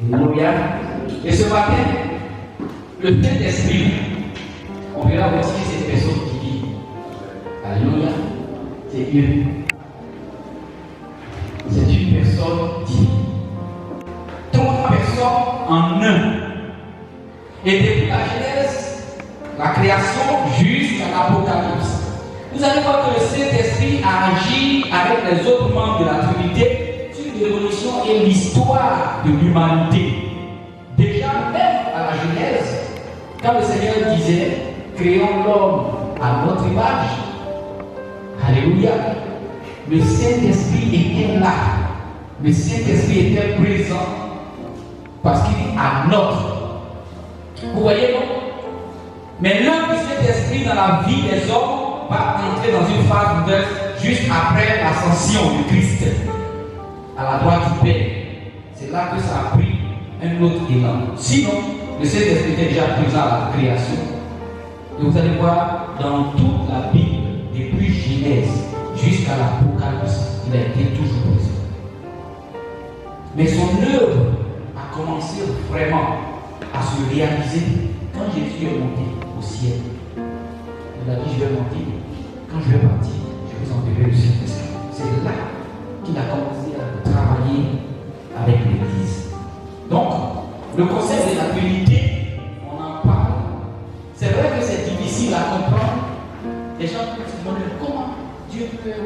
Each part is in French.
Alléluia. Et ce matin, le Saint-Esprit, on verra aussi que c'est une personne qui vit. Alléluia. C'est Dieu. C'est une personne divine. Trois personnes en un. Et depuis la Genèse, la création jusqu'à l'Apocalypse, vous allez voir que le Saint-Esprit agit avec les autres membres de la Trinité sur l'évolution et l'histoire de l'humanité. Déjà, même à la Genèse, quand le Seigneur disait créons l'homme à notre image, alléluia, le Saint-Esprit était là. Le Saint-Esprit était présent parce qu'il est à notre. Vous voyez, non? Mais l'œuvre du Saint-Esprit dans la vie des hommes va entrer dans une phase nouvelle juste après l'ascension de Christ à la droite du Père. C'est là que ça a pris un autre élan. Sinon, le Saint-Esprit était déjà présent à la création. Et vous allez voir dans toute la Bible, depuis Genèse jusqu'à l'Apocalypse, il a été toujours présent. Mais son œuvre a commencé vraiment à se réaliser quand Jésus est monté au ciel. Il a dit, je vais monter. Quand je vais partir, je vous enverrai le Saint-Esprit. C'est là qu'il a commencé à travailler avec l'Église. Donc, le concept de la Trinité, on en parle. C'est vrai que c'est difficile à comprendre. Les gens peuvent se demander comment Dieu peut être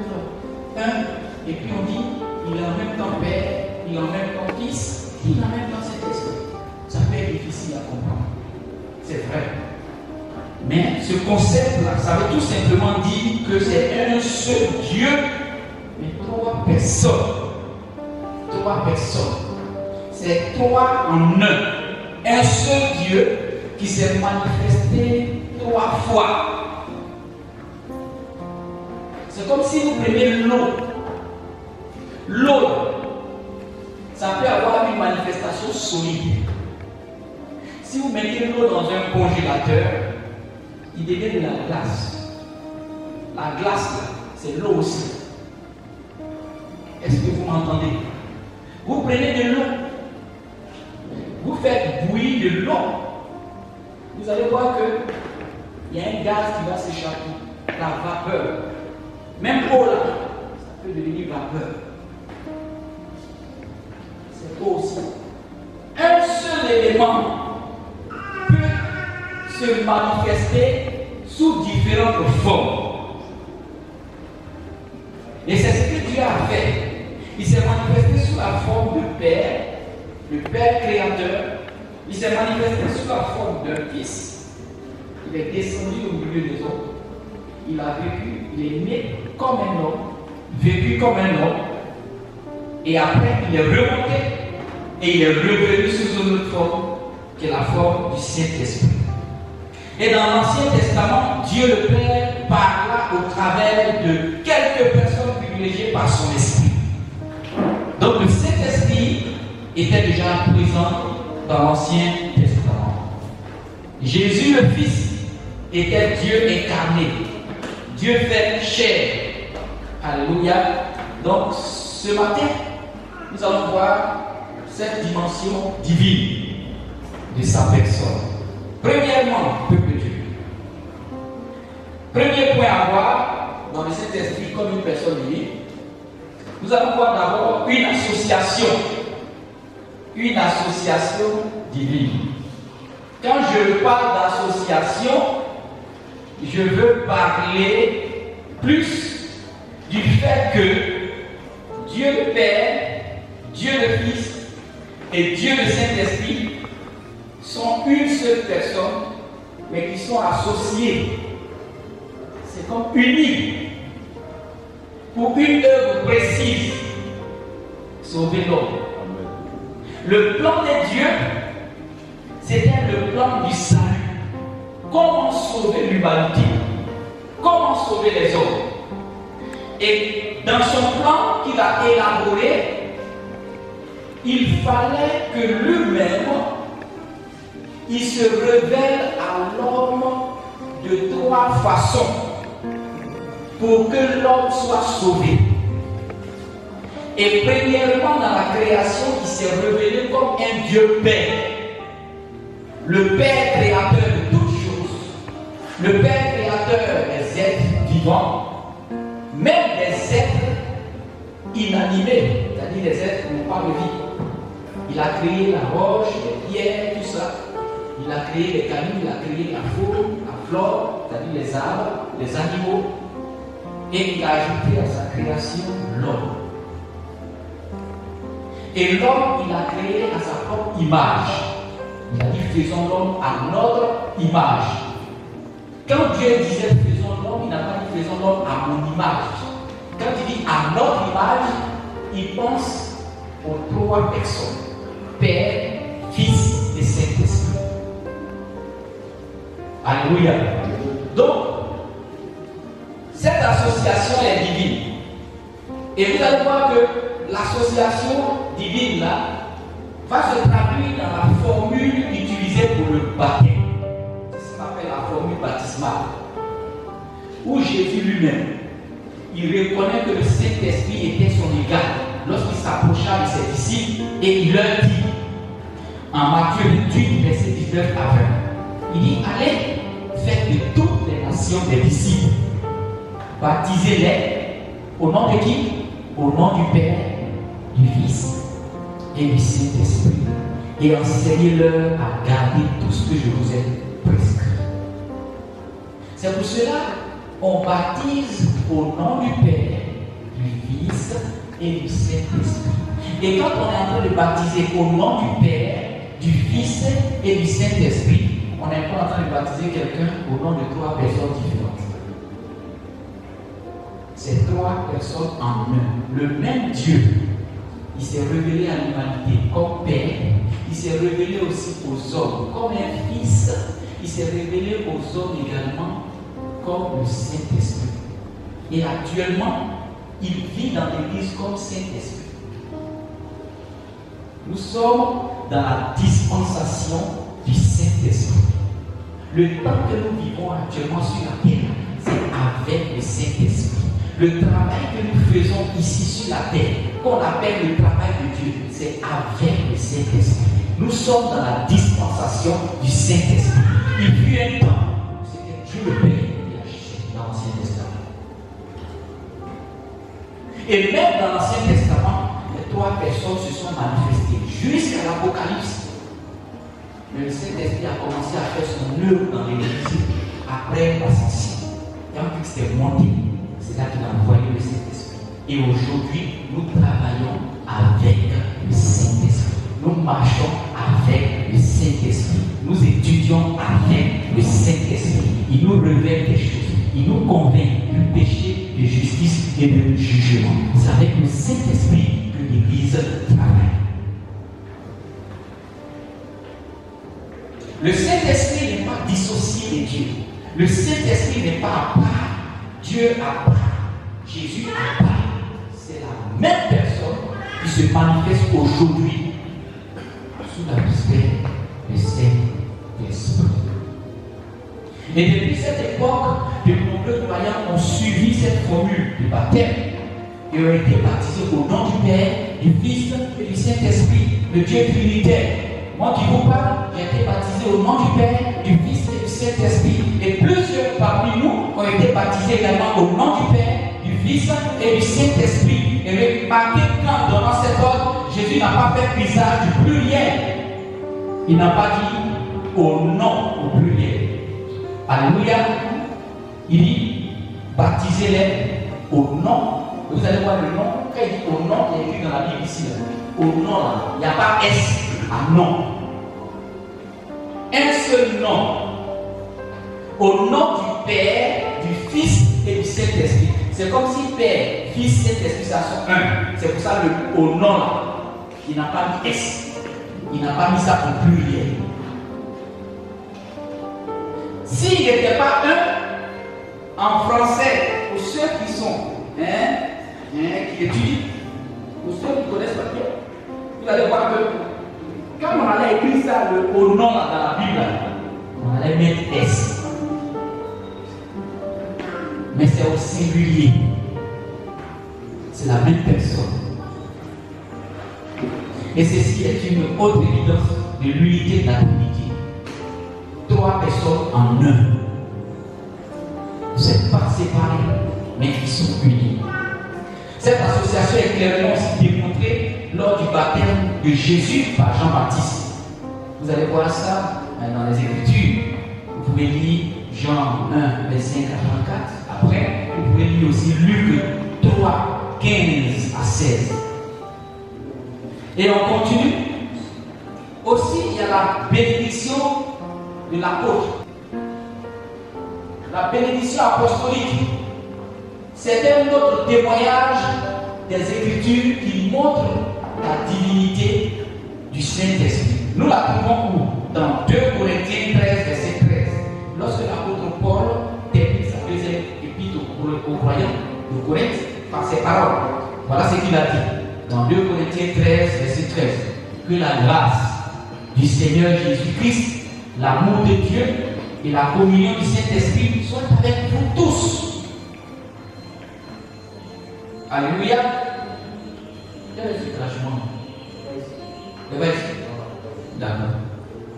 un, et puis on dit, il est en même temps Père, il est en même temps Fils, il est en même temps Saint-Esprit. Ça peut être difficile à comprendre. C'est vrai. Mais ce concept-là, ça veut tout simplement dire que c'est un seul Dieu, mais trois personnes. Trois personnes. C'est trois en un. Un seul Dieu qui s'est manifesté trois fois. C'est comme si vous prenez l'eau. L'eau, ça peut avoir une manifestation solide. Si vous mettez l'eau dans un congélateur, il devient de la glace. La glace, c'est l'eau aussi. Est-ce que vous m'entendez? Vous prenez de l'eau, vous faites bouillir de l'eau, vous allez voir qu'il y a un gaz qui va s'échapper, la vapeur. Même eau là, ça peut devenir vapeur. C'est eau aussi. Un seul élément se manifester sous différentes formes. Et c'est ce que Dieu a fait. Il s'est manifesté sous la forme de Père, le Père créateur. Il s'est manifesté sous la forme d'un Fils. Il est descendu au milieu des hommes. Il a vécu, il est né comme un homme, vécu comme un homme. Et après, il est remonté et il est revenu sous une autre forme, qui est la forme du Saint-Esprit. Et dans l'Ancien Testament, Dieu le Père parla au travers de quelques personnes privilégiées par son esprit. Donc le Saint-Esprit était déjà présent dans l'Ancien Testament. Jésus le Fils était Dieu incarné, Dieu fait chair. Alléluia. Donc ce matin, nous allons voir cette dimension divine de sa personne. Premièrement, peuple de Dieu. Premier point à voir dans le Saint-Esprit comme une personne divine, nous allons voir d'abord une association. Une association divine. Quand je parle d'association, je veux parler plus du fait que Dieu le Père, Dieu le Fils et Dieu le Saint-Esprit sont une seule personne, mais qui sont associés. C'est comme unis pour une œuvre précise, sauver l'homme. Le plan de Dieu, c'était le plan du salut. Comment sauver l'humanité? Comment sauver les hommes? Et dans son plan qu'il a élaboré, il fallait que lui-même il se révèle à l'homme de trois façons pour que l'homme soit sauvé. Et premièrement, dans la création, il s'est révélé comme un Dieu Père. Le Père créateur de toutes choses. Le Père créateur des êtres vivants, même des êtres inanimés, c'est-à-dire des êtres qui n'ont pas de vie. Il a créé la roche, les pierres, tout ça. Il a créé les canaux, il a créé la faune, la flore, c'est-à-dire les arbres, les animaux. Et il a ajouté à sa création l'homme. Et l'homme, il a créé à sa propre image. Il a dit faisons l'homme à notre image. Quand Dieu disait faisons l'homme, il n'a pas dit faisons l'homme à mon image. Quand il dit à notre image, il pense aux trois personnes: Père, Fils et Saint-Esprit. Alléluia. Donc, cette association est divine. Et vous allez voir que l'association divine là va se traduire dans la formule utilisée pour le baptême. C'est ce qu'on appelle la formule baptismale. Où Jésus lui-même, il reconnaît que le Saint-Esprit était son égal lorsqu'il s'approcha de ses disciples et il leur dit, en Matthieu 28, verset 19 à 20, il dit, allez, faites de toutes les nations des disciples, baptisez-les au nom de qui? Au nom du Père, du Fils et du Saint-Esprit, et enseignez-leur à garder tout ce que je vous ai prescrit. C'est pour cela qu'on baptise au nom du Père, du Fils et du Saint-Esprit. Et quand on est en train de baptiser au nom du Père, du Fils et du Saint-Esprit, on n'est pas en train de baptiser quelqu'un au nom de trois personnes différentes. C'est trois personnes en un. Le même Dieu, il s'est révélé à l'humanité comme Père, il s'est révélé aussi aux hommes comme un Fils, il s'est révélé aux hommes également comme le Saint-Esprit. Et actuellement, il vit dans l'Église comme Saint-Esprit. Nous sommes dans la dispensation du Saint-Esprit. Le temps que nous vivons actuellement sur la terre, c'est avec le Saint-Esprit. Le travail que nous faisons ici sur la terre, qu'on appelle le travail de Dieu, c'est avec le Saint-Esprit. Nous sommes dans la dispensation du Saint-Esprit. Il fut un temps, c'était Dieu le Père qui agissait dans l'Ancien Testament. Et même dans l'Ancien Testament, les trois personnes se sont manifestées jusqu'à l'Apocalypse. Mais le Saint-Esprit a commencé à faire son œuvre dans l'Église après l'ascension. Quand Christ est monté, c'est là qu'il a envoyé le Saint-Esprit. Et aujourd'hui, nous travaillons avec le Saint-Esprit. Nous marchons avec le Saint-Esprit. Nous étudions avec le Saint-Esprit. Il nous révèle des choses. Il nous convainc du péché, de justice et de jugement. C'est avec le Saint-Esprit que l'Église travaille. Le Saint-Esprit n'est pas dissocié de Dieu. Le Saint-Esprit n'est pas à part. Dieu à part. Jésus à part. C'est la même personne qui se manifeste aujourd'hui sous la sphère du Saint-Esprit. Et depuis cette époque, de nombreux croyants ont suivi cette formule du baptême et ont été baptisés au nom du Père, du Fils et du Saint-Esprit, le Dieu trinitaire. Moi qui vous parle, j'ai été baptisé au nom du Père, du Fils et du Saint-Esprit. Et plusieurs parmi nous ont été baptisés également au nom du Père, du Fils et du Saint-Esprit. Et remarquez qu'en donnant cet ordre, Jésus n'a pas fait usage du pluriel. Il n'a pas dit au nom au pluriel. Alléluia. Il dit baptisez-les au nom. Vous allez voir le nom. Quand il dit au nom, il est écrit dans la Bible ici. Au nom, il n'y a pas S à nom. Un seul nom. Au nom du Père, du Fils et du Saint-Esprit. C'est comme si Père, Fils, Saint-Esprit, ça sont un. C'est pour ça le au nom là. Il n'a pas mis S. Il n'a pas mis ça au pluriel. S'il n'était pas un, en français, pour ceux qui sont, qui étudient, pour ceux qui connaissent pas bien, vous allez voir que quand on allait écrire ça au nom là, dans la Bible, on allait mettre S. Mais c'est au singulier. C'est la même personne. Et ceci est une autre évidence de l'unité de la Trinité. 3 personnes en un. Vous n'êtes pas séparés, mais qui sont unis. Cette association est clairement aussi démontrée lors du baptême de Jésus par Jean-Baptiste. Vous allez voir ça dans les Écritures. Vous pouvez lire Jean 1, verset 5 à 34. Après, vous pouvez lire aussi Luc 3, 15 à 16. Et on continue. Aussi, il y a la bénédiction de l'apôtre. La bénédiction apostolique. C'est un autre témoignage des Écritures qui montre la divinité du Saint-Esprit. Nous la trouvons où? Dans 2 Corinthiens 13, verset 13. Lorsque l'apôtre Paul termine sa deuxième épître aux croyants de Corinthe par ses paroles. Voilà ce qu'il a dit. Dans 2 Corinthiens 13, verset 13. Que la grâce du Seigneur Jésus-Christ, l'amour de Dieu et la communion du Saint-Esprit soient avec vous tous. Alléluia. D'accord.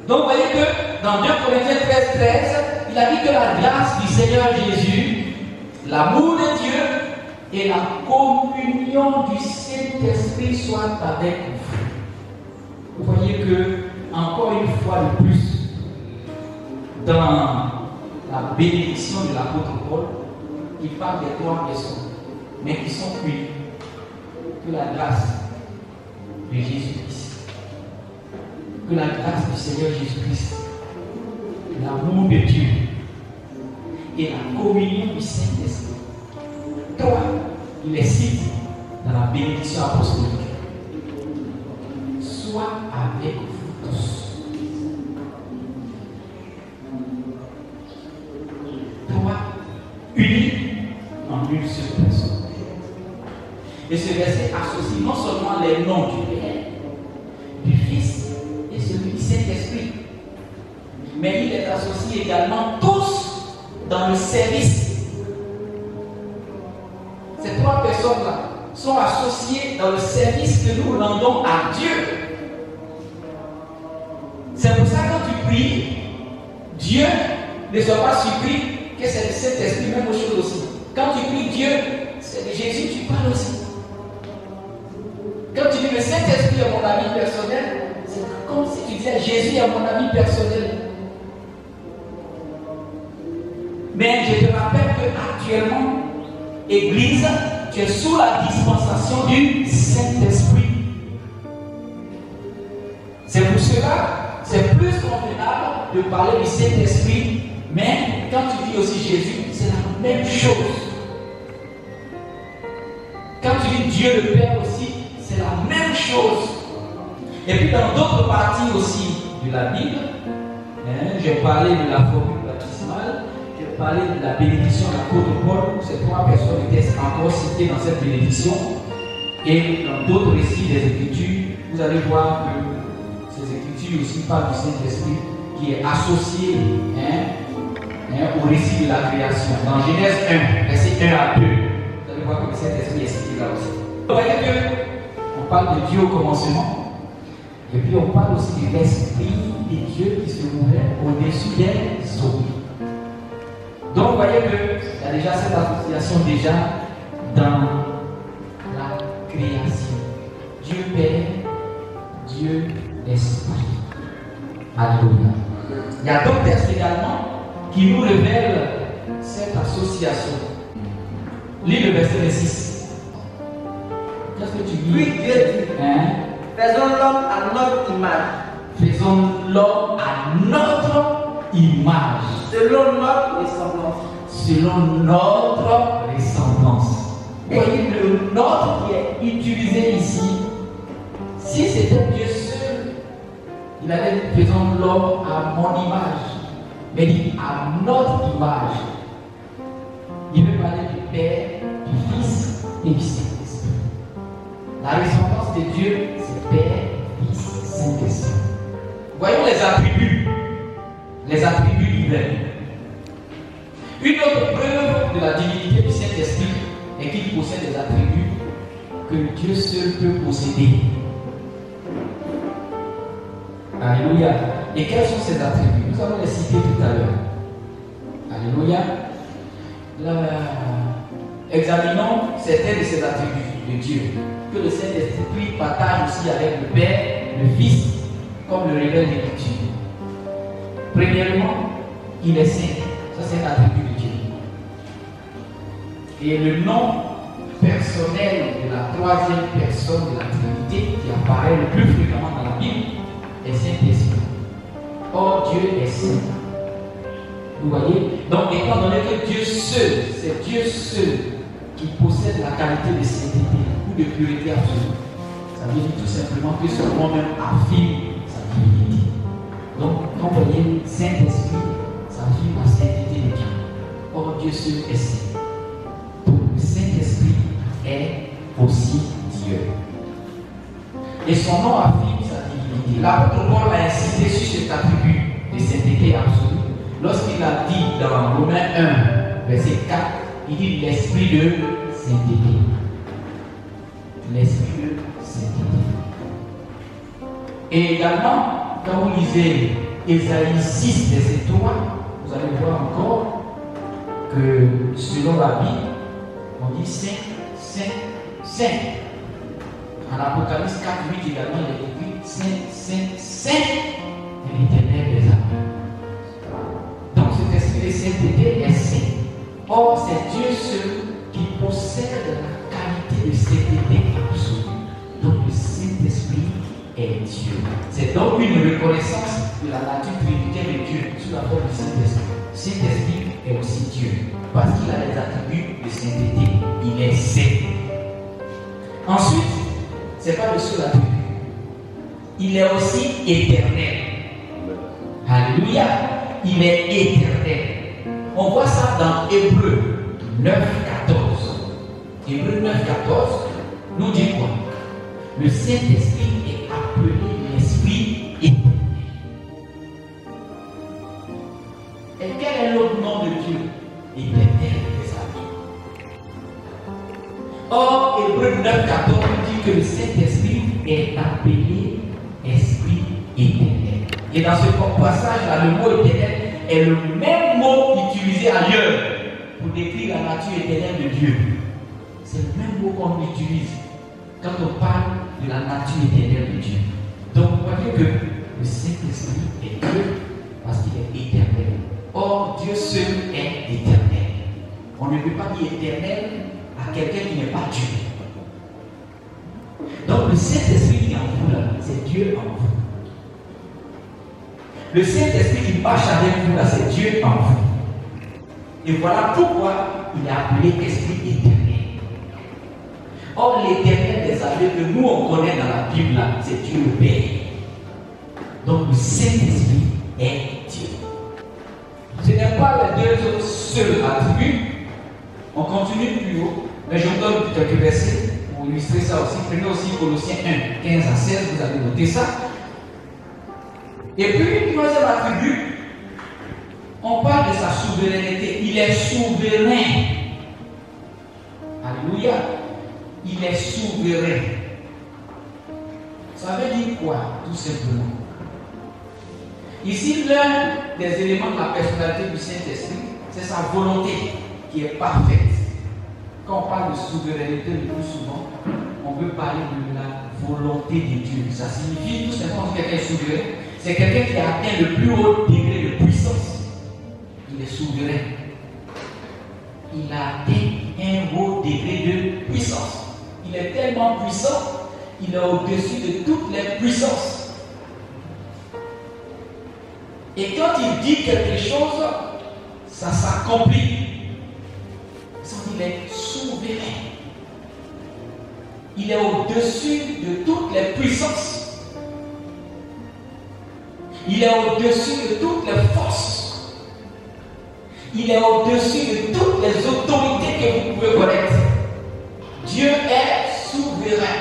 Donc vous voyez que dans 2 Corinthiens 13, 13, il a dit que la grâce du Seigneur Jésus, l'amour de Dieu et la communion du Saint-Esprit soient avec vous. Vous voyez que, encore une fois de plus, dans la bénédiction de l'apôtre Paul, il parle des 3 personnes, mais qui sont unies. Que la grâce de Jésus-Christ, que la grâce du Seigneur Jésus-Christ, l'amour de Dieu et la communion du Saint-Esprit, 3, il les cite dans la bénédiction apostolique, soit avec vous tous. 3, unis en une seule personne. Et ce verset associe non seulement les noms du Père, du Fils et celui du Saint-Esprit, mais il les associe également tous dans le service. Ces 3 personnes-là sont associées dans le service que nous rendons à Dieu. C'est pour ça que quand tu pries, Dieu ne soit pas surpris que c'est le Saint-Esprit, même chose aussi. Quand tu pries Dieu, c'est de Jésus, tu parles aussi. Quand tu dis le Saint-Esprit est mon ami personnel, c'est comme si tu disais Jésus est mon ami personnel. Mais je te rappelle qu'actuellement, Église, tu es sous la dispensation du Saint-Esprit. C'est pour cela, c'est plus convenable de parler du Saint-Esprit, mais quand tu dis aussi Jésus, c'est la même chose. Quand tu dis Dieu le Père aussi, c'est la même chose. Et puis dans d'autres parties aussi de la Bible, j'ai parlé de la formule baptismale, j'ai parlé de la bénédiction de l'apôtre Paul, ces 3 personnes étaient encore citées dans cette bénédiction. Et dans d'autres récits des Écritures, vous allez voir que ces Écritures aussi parlent du Saint-Esprit qui est associé au récit de la création. Dans Genèse 1, verset 1 à 2, vous allez voir que le Saint-Esprit est cité là aussi. Vous voyez que on parle de Dieu au commencement, et puis on parle aussi de l'Esprit de Dieu qui se mouvait au-dessus des eaux. Donc vous voyez qu'il y a déjà cette association déjà dans la création. Dieu Père, Dieu Esprit. Alléluia. Il y a d'autres textes également qui nous révèlent cette association. Lis le verset 6. Qu'est-ce que tu dis? Oui, Dieu dit, faisons l'homme à notre image. Faisons l'homme à notre image. Selon notre ressemblance. Selon notre ressemblance. Vous voyez le nôtre qui est utilisé ici. Si c'était Dieu seul, il allait dire faisons l'homme à mon image. Mais il dit à notre image. Il veut parler du Père, du Fils et du Saint-Esprit. La ressemblance de Dieu, c'est Père, Fils, Saint-Esprit. Voyons les attributs. Les attributs divins. Une autre preuve de la divinité du Saint-Esprit est qu'il possède des attributs que Dieu seul peut posséder. Alléluia. Et quels sont ses attributs? Nous allons les citer tout à l'heure. Alléluia. Examinons certains de ces attributs de Dieu que le Saint-Esprit partage aussi avec le Père, le Fils, comme le révèle l'Écriture. Premièrement, il est saint. Ça, c'est un attribut de Dieu. Et le nom personnel de la troisième personne de la Trinité qui apparaît le plus fréquemment dans la Bible est Saint-Esprit. Or, Dieu est saint. Vous voyez? Donc, étant donné que Dieu seul, c'est Dieu seul qui possède la qualité de sainteté ou de pureté absolue, ça veut dire tout simplement que son nom même affirme sa divinité. Donc, quand vous voyez Saint-Esprit, ça affirme la sainteté de Dieu. Or, Dieu seul est saint. Donc, le Saint-Esprit est aussi Dieu. Et son nom affirme sa divinité. L'apôtre Paul a insisté sur cet attribut de sainteté absolue lorsqu'il a dit dans Romains 1, verset 4, il dit l'esprit de sainteté. L'esprit de sainteté. Et également, quand vous lisez Ésaïe 6, verset 3, vous allez voir encore que selon la Bible, on dit saint, saint, saint. En Apocalypse 4, 8 également, il est écrit saint, saint, saint de l'Éternel des armées. Donc cet esprit de sainteté est saint. Or, c'est Dieu seul qui possède la qualité de sainteté absolue. Donc le Saint-Esprit est Dieu. C'est donc une reconnaissance de la nature trinitaire de Dieu sous la forme du Saint-Esprit. Saint-Esprit est aussi Dieu parce qu'il a les attributs de sainteté. Il est saint. Ensuite, ce n'est pas le seul attribut. Il est aussi éternel. Alléluia. Il est éternel. On voit ça dans Hébreux 9, 14. Hébreux 9, 14 nous dit quoi? Le Saint-Esprit est appelé l'Esprit éternel. Et quel est l'autre nom de Dieu? Éternel des amis. Or, Hébreux 9, 14 nous dit que le Saint-Esprit est appelé Esprit éternel. Et dans ce passage-là, le mot éternel est le même mot utilisé ailleurs pour décrire la nature éternelle de Dieu. C'est le même mot qu'on utilise quand on parle de la nature éternelle de Dieu. Donc vous voyez que le Saint-Esprit est Dieu parce qu'il est éternel. Or, Dieu seul est éternel. On ne peut pas dire éternel à quelqu'un qui n'est pas Dieu. Donc le Saint-Esprit qui est en vous là, c'est Dieu en vous. Le Saint-Esprit qui marche avec vous là, c'est Dieu en vous. Et voilà pourquoi il est appelé Esprit éternel. Or, l'éternel des armées que nous on connaît dans la Bible là, c'est Dieu le Père. Donc le Saint-Esprit est Dieu. Ce n'est pas les deux autres seuls attributs. On continue plus haut, mais je vous donne quelques versets pour illustrer ça aussi. Prenez aussi Colossiens 1, 15 à 16, vous avez noté ça. Et puis, troisième attribut, on parle de sa souveraineté. Il est souverain. Alléluia. Il est souverain. Ça veut dire quoi, tout simplement? Ici, l'un des éléments de la personnalité du Saint-Esprit, c'est sa volonté qui est parfaite. Quand on parle de souveraineté le plus souvent, on veut parler de la volonté de Dieu. Ça signifie tout simplement que quelqu'un est souverain. C'est quelqu'un qui a atteint le plus haut degré de puissance. Il est souverain. Il a atteint un haut degré de puissance. Il est tellement puissant, il est au-dessus de toutes les puissances. Et quand il dit quelque chose, ça s'accomplit. Il est souverain. Il est au-dessus de toutes les puissances. Il est au-dessus de toutes les forces. Il est au-dessus de toutes les autorités que vous pouvez connaître. Dieu est souverain.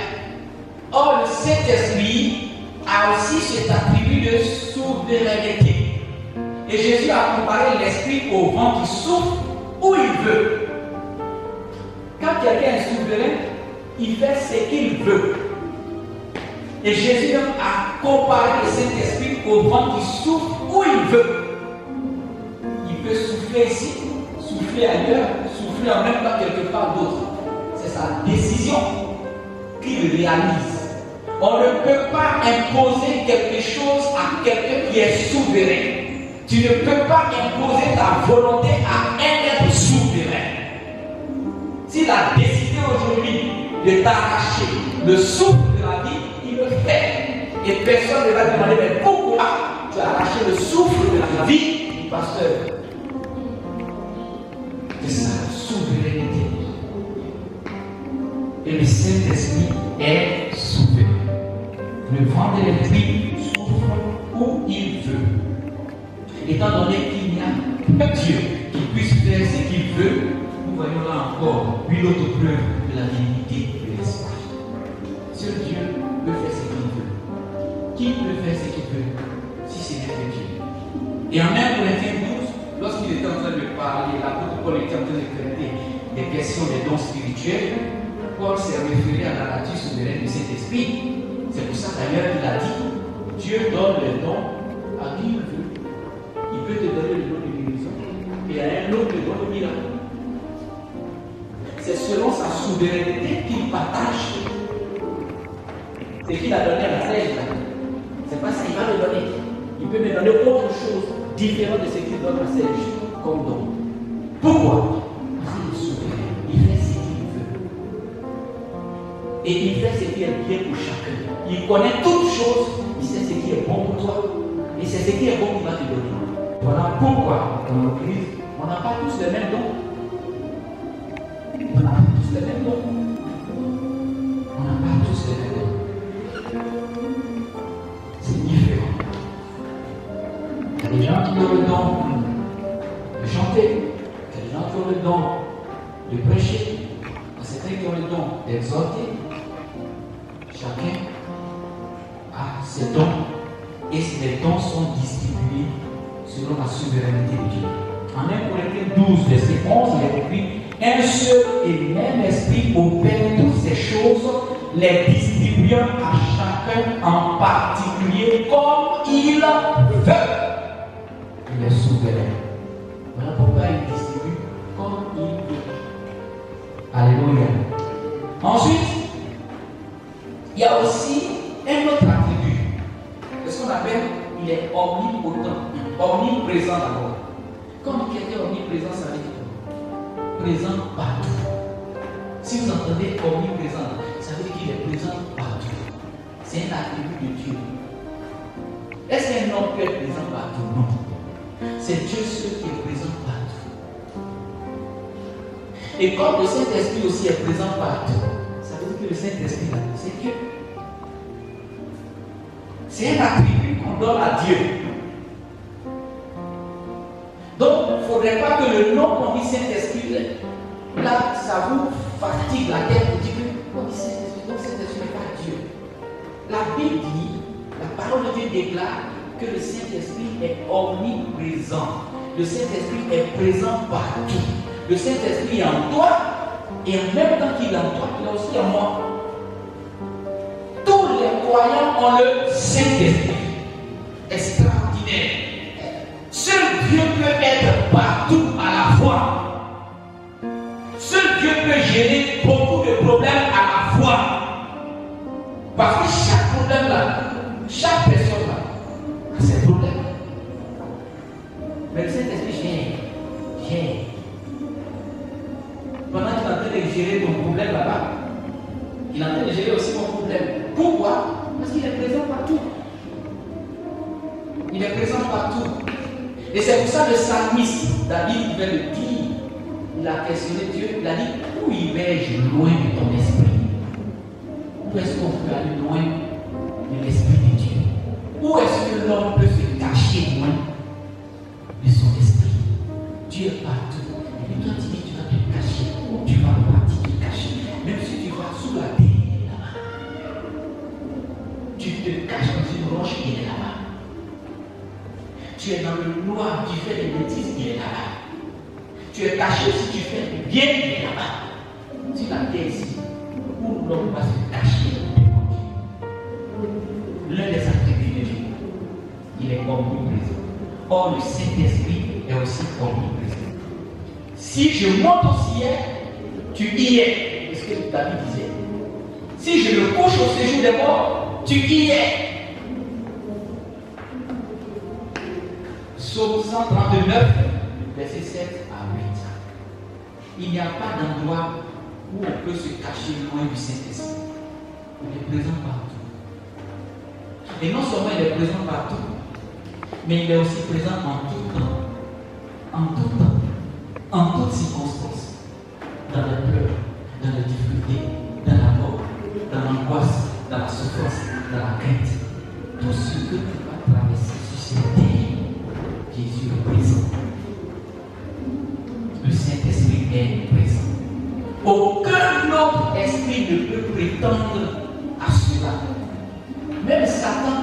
Or, le Saint-Esprit a aussi cet attribut de souveraineté. Et Jésus a comparé l'esprit au vent qui souffle où il veut. Quand quelqu'un est souverain, il fait ce qu'il veut. Et Jésus même a comparé le Saint-Esprit au vent qui souffle où il veut. Il peut souffler ici, souffler ailleurs, souffler en même temps quelque part d'autre. C'est sa décision qu'il réalise. On ne peut pas imposer quelque chose à quelqu'un qui est souverain. Tu ne peux pas imposer ta volonté à un être souverain. S'il a décidé aujourd'hui de t'arracher le souffle de la vie, il le fait. Et personne ne va te demander mais pourquoi tu as arraché le souffle de la vie du pasteur. C'est ça la souveraineté. Et le Saint-Esprit est souverain. Le vent de l'esprit souffle où il veut. Étant donné qu'il n'y a que Dieu qui puisse faire ce qu'il veut, nous voyons là encore une autre preuve de la divinité de l'esprit. Seul Dieu peut faire ce qu'il veut. Qui peut faire ce qu'il veut si ce n'est que Dieu? Et en 1 Corinthiens 12, lorsqu'il était en train de parler, l'apôtre Paul était en train de traiter des questions des dons spirituels, Paul s'est référé à la nature souveraine de cet esprit. C'est pour ça d'ailleurs qu'il a dit Dieu donne les dons à qui il veut. Il peut te donner le don de guérison et à un autre le don de miracle. C'est selon sa souveraineté qu'il partage ce qu'il a donné à la Seigneur. C'est pas ça, il va le donner. Il peut me donner autre chose différente de ce qu'il donne à Seigneur comme don. Pourquoi? Parce qu'il est souverain. Il fait ce qu'il veut. Et il fait ce qui est bien pour chacun. Il connaît toutes choses. Il sait ce qui est bon pour toi. Et c'est ce qui est bon qu'il va te donner. Voilà pourquoi dans l'Église, on n'a pas tous les mêmes dons. On n'a pas tous les mêmes dons. On n'a pas tous les mêmes dons. C'est différent. Il y a des gens qui ont le don de chanter. Il y a des gens qui ont le don de prêcher. Il y a certains qui ont le don d'exhorter. Chacun a ses dons. Et ces dons sont distribués selon la souveraineté de Dieu. En 1 Corinthiens 12, verset 11, il est écrit un seul et même esprit opère toutes ces choses, les distribuant à chacun en particulier comme il veut. Il est souverain. Voilà pourquoi il distribue comme il veut. Alléluia. Ensuite, il y a aussi un autre attribut. C'est ce qu'on appelle, il est omnipotent. Omniprésent d'abord. Quand quelqu'un est omniprésent, ça veut dire quoi? Présent partout. Si vous entendez omniprésent, ça veut dire qu'il est présent partout. C'est un attribut de Dieu. Est-ce qu'un homme peut être présent partout? Non. C'est Dieu seul qui est présent partout. Et comme le Saint-Esprit aussi est présent partout, ça veut dire que le Saint-Esprit, c'est Dieu. C'est un attribut qu'on donne à Dieu. Donc, il ne faudrait pas que le nom qu'on dit Saint-Esprit, là, ça vous fatigue la tête. Vous dites que on dit Saint-Esprit, donc Saint-Esprit n'est pas Dieu. La Bible dit, la parole de Dieu déclare que le Saint-Esprit est omniprésent. Le Saint-Esprit est présent partout. Le Saint-Esprit est en toi, et en même temps qu'il est en toi, il est aussi en moi. Tous les croyants ont le Saint-Esprit. Extraordinaire. Seul Dieu peut être partout à la fois. Seul Dieu peut gérer beaucoup de problèmes à la fois. Parce que chaque problème là, chaque personne là, a ses problèmes. Mais le Saint-Esprit gère. Pendant qu'il est en train de gérer ton problème là-bas, il est en train de gérer aussi mon problème. Pourquoi? Parce qu'il est présent partout. Il est présent partout. Et c'est pour ça que le psalmiste, David, il va le dire. Il a questionné Dieu, il a dit, où irai-je loin de ton esprit? Où est-ce qu'on peut aller loin de l'esprit de Dieu? Où est-ce que l'homme peut se cacher loin de son esprit? Dieu est partout. Et toi, tu dis, tu vas te cacher. Où tu vas partir te cacher? Même si tu vas sous la terre, il est là-bas. Tu te caches dans une roche, il est là-bas. Tu es dans le noir, tu fais des bêtises, il est là-bas. Tu es caché si tu fais du bien, il est là-bas. Si la terre ici, où l'homme va se cacher, l'un des attributs de Dieu. Il est omniprésent. Or, le Saint-Esprit est aussi omniprésent. Si je monte au ciel, tu y es. C'est ce que David disait. Si je me couche au séjour des morts, tu y es. Psaume 139, verset 7 à 8. Il n'y a pas d'endroit où on peut se cacher loin du Saint-Esprit. Il est présent partout. Et non seulement il est présent partout, mais il est aussi présent en tout temps. En tout temps. En toutes circonstances. Dans les pleurs, dans les difficultés, dans la mort, dans l'angoisse, dans la souffrance, dans la crainte. Tout ce que tu vas traverser sur cette terre, Jésus est présent. Le Saint-Esprit est présent. Aucun autre esprit ne peut prétendre à cela. Même Satan,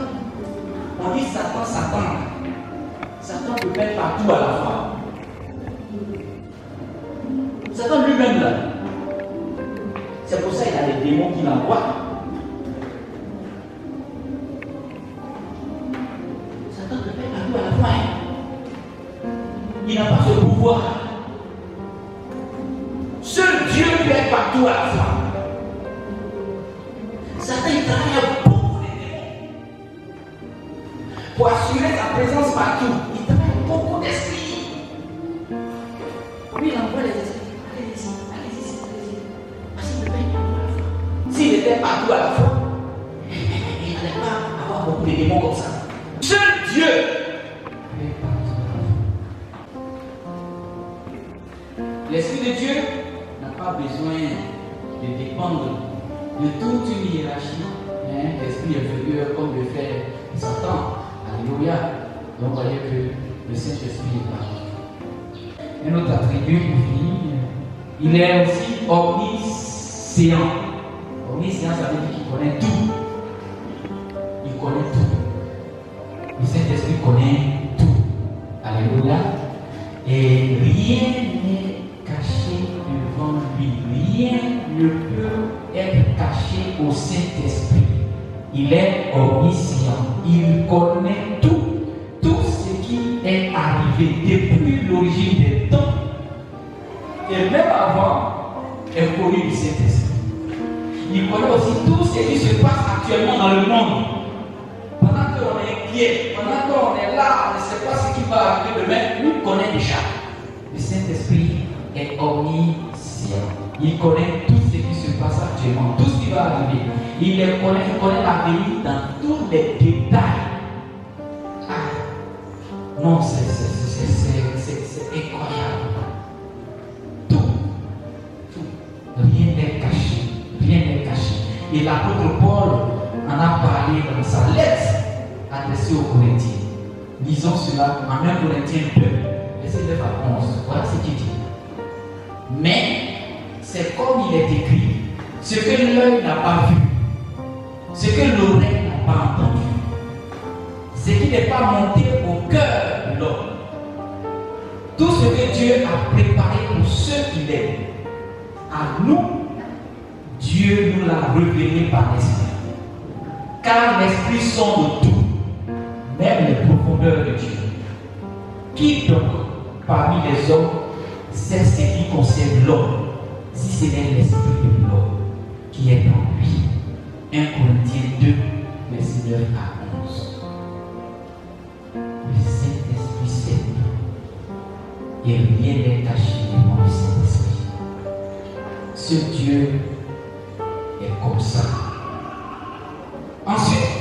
on dit Satan. Satan peut être partout à la fois. Satan lui-même là. C'est pour ça qu'il a des démons qui l'envoient. Satan peut être partout à la fois. Il n'a pas ce pouvoir. Seul Dieu peut être partout à la fois. Satan il travaille beaucoup les démons. Pour assurer sa présence partout, il travaille beaucoup d'esprits. Lui il envoie les esprits. Allez-y. Parce qu'il peut être partout à la fois. S'il était partout à la fois, il n'allait pas avoir beaucoup de démons comme ça. Seul Dieu peut être partout à la fois. L'Esprit de Dieu n'a pas besoin de dépendre de toute une hiérarchie. L'Esprit est venu comme le fait Satan. Alléluia. Donc vous voyez que le Saint-Esprit est partout. Un autre attribut pour finir, il est aussi omniscient. Omniscient, ça veut dire qu'il connaît tout. Il connaît tout. Le Saint-Esprit connaît tout. Alléluia. Et rien n'est caché devant lui. Rien ne peut être caché au Saint-Esprit. Il est omniscient. Il connaît tout. Tout ce qui est arrivé depuis l'origine des temps. Et même avant, est connu du Saint-Esprit. Il connaît aussi tout ce qui se passe actuellement dans le monde. Pendant qu'on est inquiet, pendant qu'on est là, on ne sait pas ce qui va arriver demain, lui connaît déjà. Le Saint-Esprit est omniscient. Il connaît tout ce qui se passe actuellement, tout ce qui va arriver. Il connaît l'avenir dans tous les détails. Ah, non, c'est incroyable. Tout. Rien n'est caché. Et l'apôtre Paul en a parlé dans sa lettre adressée aux Corinthiens. Lisons cela en 1 Corinthiens 2, verset 9 à 11. Voilà ce qu'il dit. Mais c'est comme il est écrit, ce que l'œil n'a pas vu, ce que l'oreille n'a pas entendu, ce qui n'est pas monté au cœur de l'homme. Tout ce que Dieu a préparé pour ceux qui l'aiment, à nous, Dieu nous l'a révélé par l'Esprit. Car l'Esprit sonde tout, même les profondeurs de Dieu. Qui donc, parmi les hommes, sait ce qui concerne l'homme, si ce n'est l'Esprit de l'homme qui est en lui? 1 Corinthiens 2, verset 9 à 11. Le Saint-Esprit sait tout. Et rien n'est caché devant le Saint-Esprit. Ce Dieu est comme ça. Ensuite,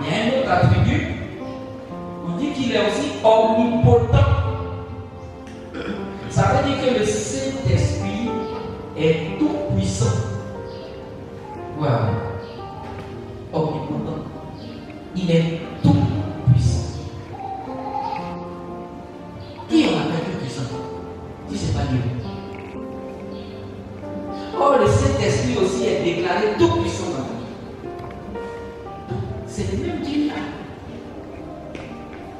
il y a un autre attribut. On dit qu'il est aussi omnipotent. Ça veut dire que le Saint-Esprit est tout puissant. Voilà. Omnipotent. Il est tout puissant. Qui on appelle tout puissant? Si ce n'est pas Dieu. Or, le Saint-Esprit aussi est déclaré tout puissant dans la vie. C'est le même Dieu là.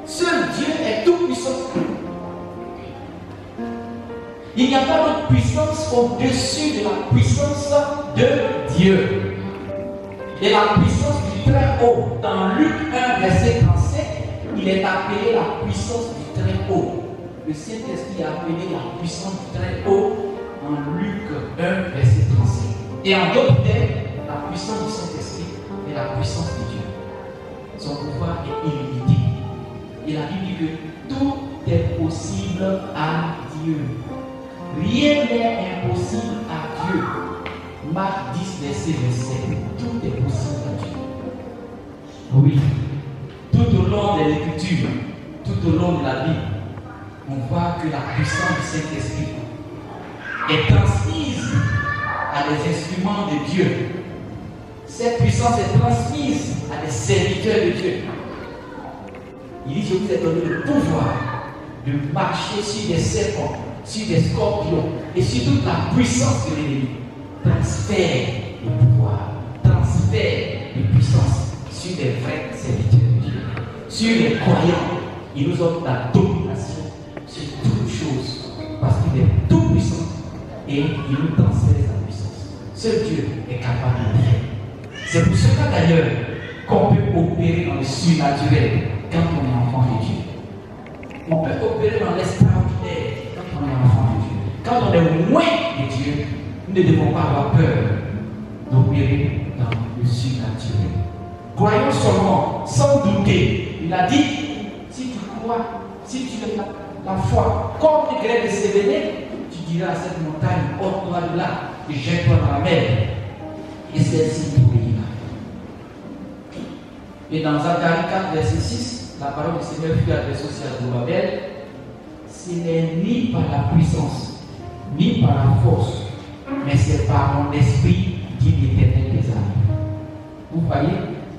Seul Dieu est tout puissant. Il n'y a pas de puissance au-dessus de la puissance de Dieu. Et la puissance du très Très-Haut, dans Luc 1, verset 37, il est appelé la puissance du Très-Haut. Le Saint-Esprit est appelé la puissance du Très-Haut en Luc 1, verset 37. Et en d'autres termes, la puissance du Saint-Esprit est la puissance de Dieu. Son pouvoir est illimité. Et la Bible dit que tout est possible à Dieu. Rien n'est impossible à Dieu. Marc 10, verset 27. Tout est possible à Dieu. Oui. Tout au long de l'Écriture, tout au long de la Bible, on voit que la puissance du Saint-Esprit est transmise à des instruments de Dieu. Cette puissance est transmise à des serviteurs de Dieu. Il dit, je vous ai donné le pouvoir de marcher sur des serpents, sur des scorpions et sur toute la puissance de l'ennemi. Transfert de pouvoir, transfert de puissance sur des vrais serviteurs de Dieu. Sur les croyants, il nous offre la domination sur toutes choses parce qu'il est tout puissant et il nous transfère sa puissance. Seul Dieu est capable de faire. C'est pour cela d'ailleurs qu'on peut opérer dans le surnaturel quand on est enfant de Dieu. On peut opérer dans l'extraordinaire quand on est enfant de Dieu. Quand on est loin de Dieu, nous ne devons pas avoir peur d'opérer dans le surnaturel. Croyons seulement, sans douter. Il a dit, si tu crois, si tu as la foi, comme les grès de Sévéné, tu diras à cette montagne, ôte-toi de là et jette-toi dans la mer. Et celle-ci t'obéira. Et dans Zacharie 4, verset 6, la parole du Seigneur fut adressée aussi à Zorobabel. Ce n'est ni par la puissance, ni par la force, mais c'est par mon esprit, dit l'Éternel des armées. Vous voyez,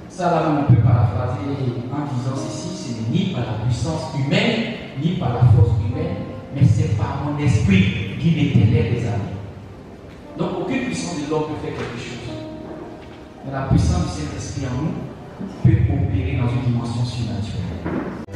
ça là on peut paraphraser en disant ceci, ce n'est ni par la puissance humaine, ni par la force humaine, mais c'est par mon esprit, dit l'Éternel des armées. Donc aucune puissance de l'homme peut faire quelque chose. Mais la puissance du Saint-Esprit en nous peut opérer dans une dimension surnaturelle.